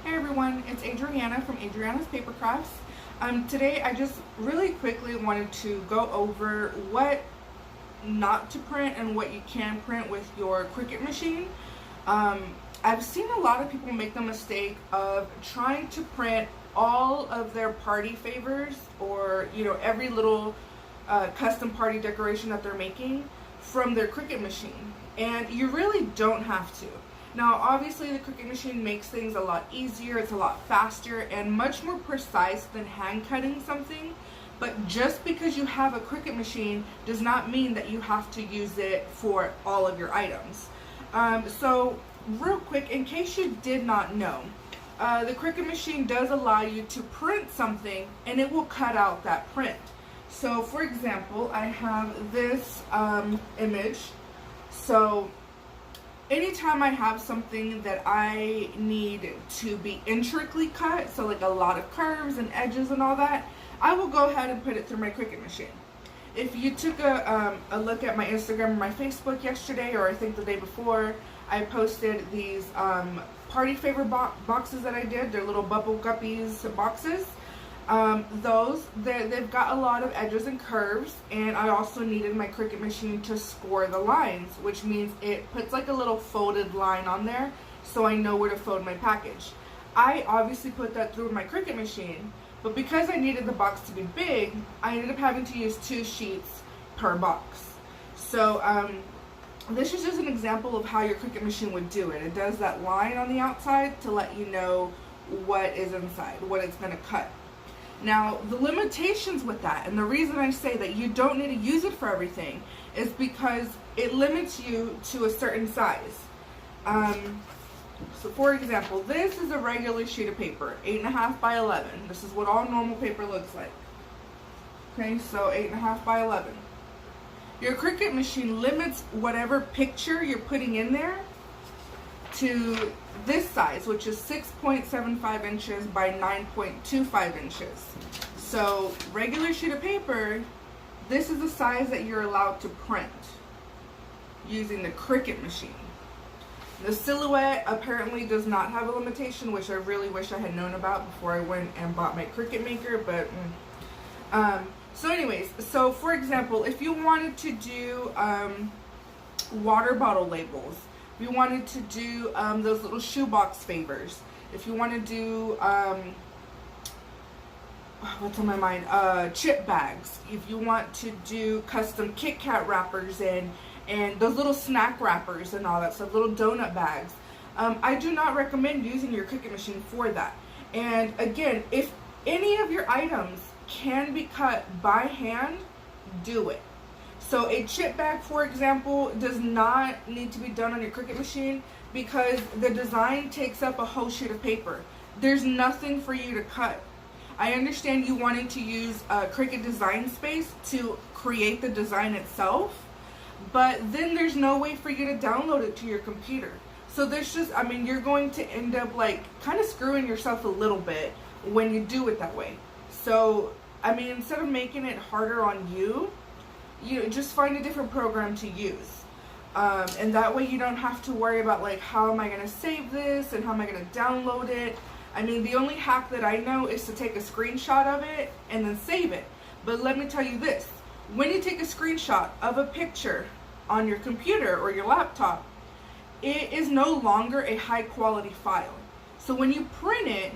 Hey everyone, it's Adriana from Adriana's Paper Crafts. Today I just really quickly wanted to go over what not to print and what you can print with your Cricut machine. I've seen a lot of people make the mistake of trying to print all of their party favors or every little custom party decoration that they're making from their Cricut machine, and you really don't have to. Now, obviously, the Cricut machine makes things a lot easier, it's a lot faster, and much more precise than hand cutting something. But just because you have a Cricut machine does not mean that you have to use it for all of your items. So, real quick, in case you did not know, the Cricut machine does allow you to print something, and it will cut out that print. So, for example, I have this image. So, anytime I have something that I need to be intricately cut, so like a lot of curves and edges and all that, I will go ahead and put it through my Cricut machine. If you took a look at my Instagram or my Facebook yesterday, or I think the day before, I posted these party favor boxes that I did. They're little bubble guppies boxes. They've got a lot of edges and curves, and I also needed my Cricut machine to score the lines, which means it puts like a little folded line on there so I know where to fold my package. I obviously put that through my Cricut machine, but because I needed the box to be big, I ended up having to use 2 sheets per box. So this is just an example of how your Cricut machine would do it. It does that line on the outside to let you know what is inside, what it's going to cut. Now, the limitations with that, and the reason I say that you don't need to use it for everything, is because it limits you to a certain size. So for example, this is a regular sheet of paper, 8.5 by 11. This is what all normal paper looks like. Okay, so 8.5 by 11. Your Cricut machine limits whatever picture you're putting in there to this size, which is 6.75 inches by 9.25 inches. So regular sheet of paper, this is the size that you're allowed to print using the Cricut machine. The Silhouette apparently does not have a limitation, which I really wish I had known about before I went and bought my Cricut maker, but so anyways, so for example, if you wanted to do water bottle labels, if you wanted to do those little shoebox favors, if you want to do, what's on my mind, chip bags, if you want to do custom Kit Kat wrappers and those little snack wrappers and all that stuff, little donut bags, I do not recommend using your Cricut machine for that. And again, if any of your items can be cut by hand, do it. So a chip bag, for example, does not need to be done on your Cricut machine because the design takes up a whole sheet of paper. There's nothing for you to cut. I understand you wanting to use Cricut Design Space to create the design itself, but then there's no way for you to download it to your computer. So there's just, I mean, you're going to end up like kind of screwing yourself a little bit when you do it that way. So, I mean, instead of making it harder on you, just find a different program to use. And that way you don't have to worry about like, how am I going to save this and how am I going to download it? I mean, the only hack that I know is to take a screenshot of it and then save it. But let me tell you this, when you take a screenshot of a picture on your computer or your laptop, it is no longer a high quality file. So when you print it,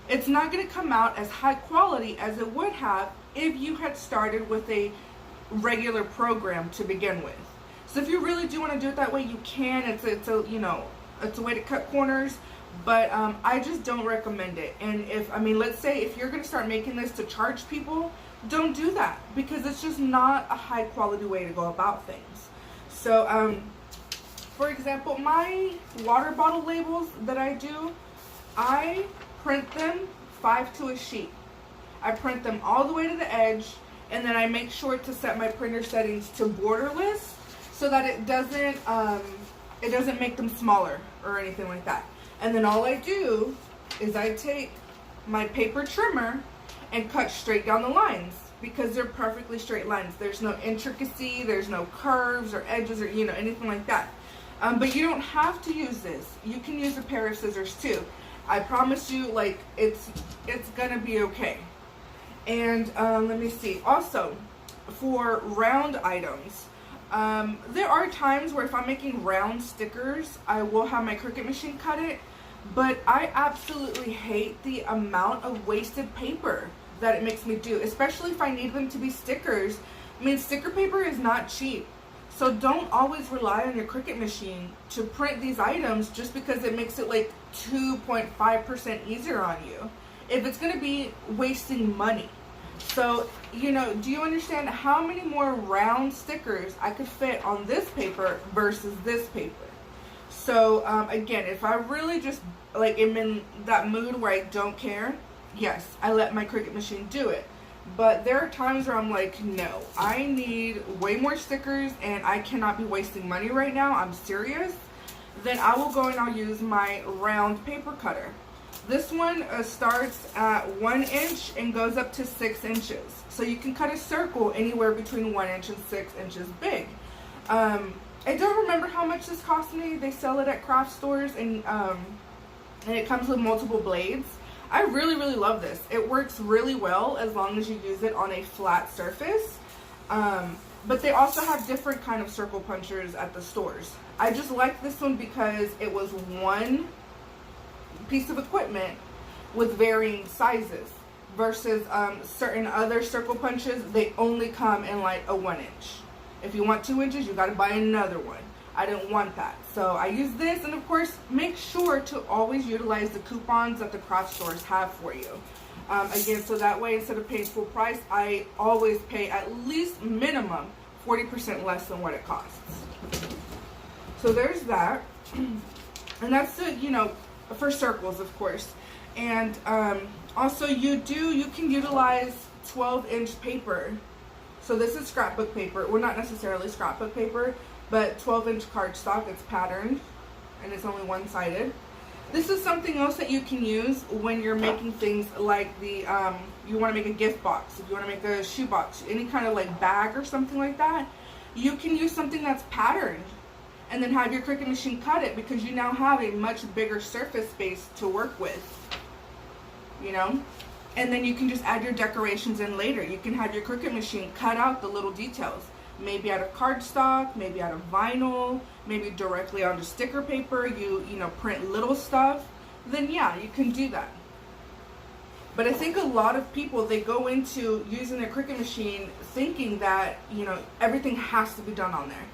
it's not going to come out as high quality as it would have if you had started with a regular program to begin with. So if you really do want to do it that way, you can. It's a way to cut corners, but I just don't recommend it. And let's say if you're going to start making this to charge people, don't do that, because it's just not a high quality way to go about things. So for example, my water bottle labels that I do, I print them 5 to a sheet. I print them all the way to the edge, and then I make sure to set my printer settings to borderless so that it doesn't make them smaller or anything like that. And then all I do is I take my paper trimmer and cut straight down the lines, because they're perfectly straight lines. There's no intricacy, there's no curves or edges or anything like that. But you don't have to use this. You can use a pair of scissors too. I promise you, like, it's gonna be okay. And let me see. Also, for round items, there are times where if I'm making round stickers, I will have my Cricut machine cut it. But I absolutely hate the amount of wasted paper that it makes me do, especially if I need them to be stickers. I mean, sticker paper is not cheap. So don't always rely on your Cricut machine to print these items just because it makes it like 2.5% easier on you, if it's going to be wasting money. So, you know, do you understand how many more round stickers I could fit on this paper versus this paper? So, again, if I really just, like, am in that mood where I don't care, yes, I let my Cricut machine do it. But there are times where I'm like, no, I need way more stickers and I cannot be wasting money right now. I'm serious. Then I will go and I'll use my round paper cutter. This one starts at 1 inch and goes up to 6 inches. So you can cut a circle anywhere between 1 inch and 6 inches big. I don't remember how much this cost me. They sell it at craft stores, and it comes with multiple blades. I really, really love this. It works really well as long as you use it on a flat surface. But they also have different kind of circle punchers at the stores. I just like this one because it was one piece of equipment with varying sizes versus certain other circle punches. They only come in like a 1 inch. If you want 2 inches, you got to buy another one. I didn't want that. So I use this, and of course, make sure to always utilize the coupons that the craft stores have for you. Again, so that way, instead of paying full price, I always pay at least minimum 40% less than what it costs. So there's that. And that's the, you know, for circles, of course. And also you can utilize 12-inch paper. So this is scrapbook paper. Well, not necessarily scrapbook paper, but 12-inch cardstock. It's patterned, and it's only one-sided. This is something else that you can use when you're making things like the, you want to make a gift box, if you want to make a shoe box, any kind of like bag or something like that. You can use something that's patterned and then have your Cricut machine cut it, because you now have a much bigger surface space to work with, you know? And then you can just add your decorations in later. You can have your Cricut machine cut out the little details. Maybe out of cardstock, maybe out of vinyl, maybe directly onto sticker paper. You know, print little stuff. Then yeah, you can do that. But I think a lot of people, they go into using their Cricut machine thinking that, you know, everything has to be done on there.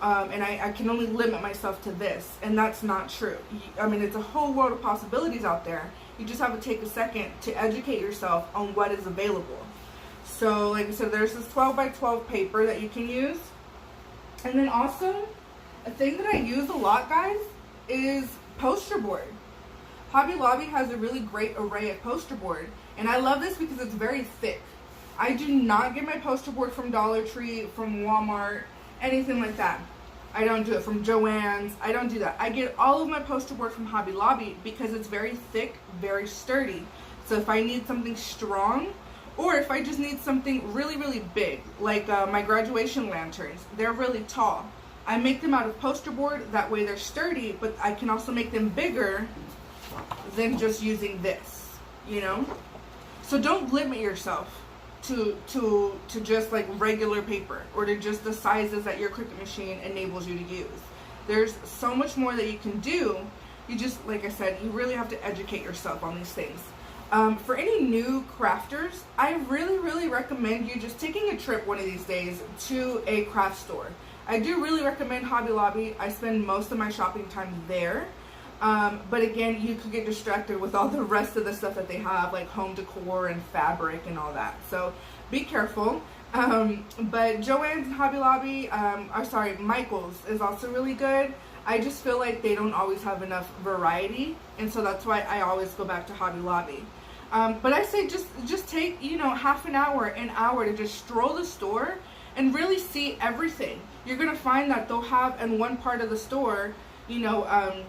And I can only limit myself to this. And that's not true. I mean, it's a whole world of possibilities out there. You just have to take a second to educate yourself on what is available. So, like I said, there's this 12 by 12 paper that you can use. And then also, a thing that I use a lot, guys, is poster board. Hobby Lobby has a really great array of poster board. And I love this because it's very thick. I do not get my poster board from Dollar Tree, from Walmart, anything like that. I don't do it from Joann's. I don't do that. I get all of my poster board from Hobby Lobby because it's very thick, very sturdy. So if I need something strong, or if I just need something really, really big, like my graduation lanterns, they're really tall. I make them out of poster board. That way they're sturdy, but I can also make them bigger than just using this, you know? So don't limit yourself to just like regular paper, or to just the sizes that your Cricut machine enables you to use. There's so much more that you can do. You just, like I said, you really have to educate yourself on these things. For any new crafters, I really, really recommend you just taking a trip one of these days to a craft store. I do really recommend Hobby Lobby. I spend most of my shopping time there. But again, you could get distracted with all the rest of the stuff that they have, like home decor and fabric and all that. So be careful. But Joann's and Hobby Lobby, Michael's is also really good. I just feel like they don't always have enough variety, and so that's why I always go back to Hobby Lobby. But I say just take, you know, half an hour to just stroll the store and really see everything. You're gonna find that they'll have in one part of the store, you know,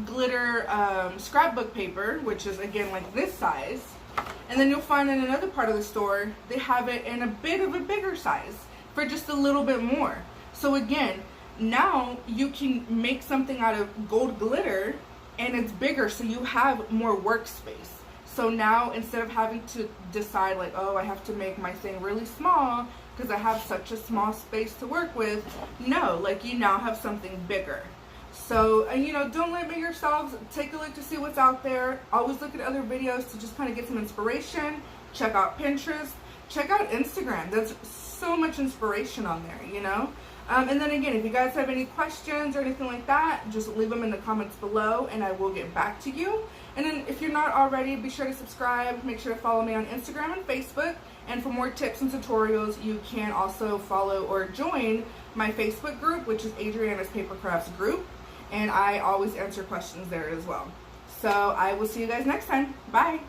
glitter scrapbook paper, which is again like this size, and then you'll find in another part of the store they have it in a bit of a bigger size for just a little bit more. So again, now you can make something out of gold glitter and it's bigger, so you have more workspace. So now instead of having to decide like, oh, I have to make my thing really small because I have such a small space to work with, no, like you now have something bigger. So, and you know, don't limit yourselves. Take a look to see what's out there. Always look at other videos to just kind of get some inspiration. Check out Pinterest. Check out Instagram. There's so much inspiration on there, you know? And then again, if you guys have any questions or anything like that, just leave them in the comments below and I will get back to you. And then if you're not already, be sure to subscribe. Make sure to follow me on Instagram and Facebook. And for more tips and tutorials, you can also follow or join my Facebook group, which is Adriana's Paper Crafts group. And I always answer questions there as well. So I will see you guys next time. Bye.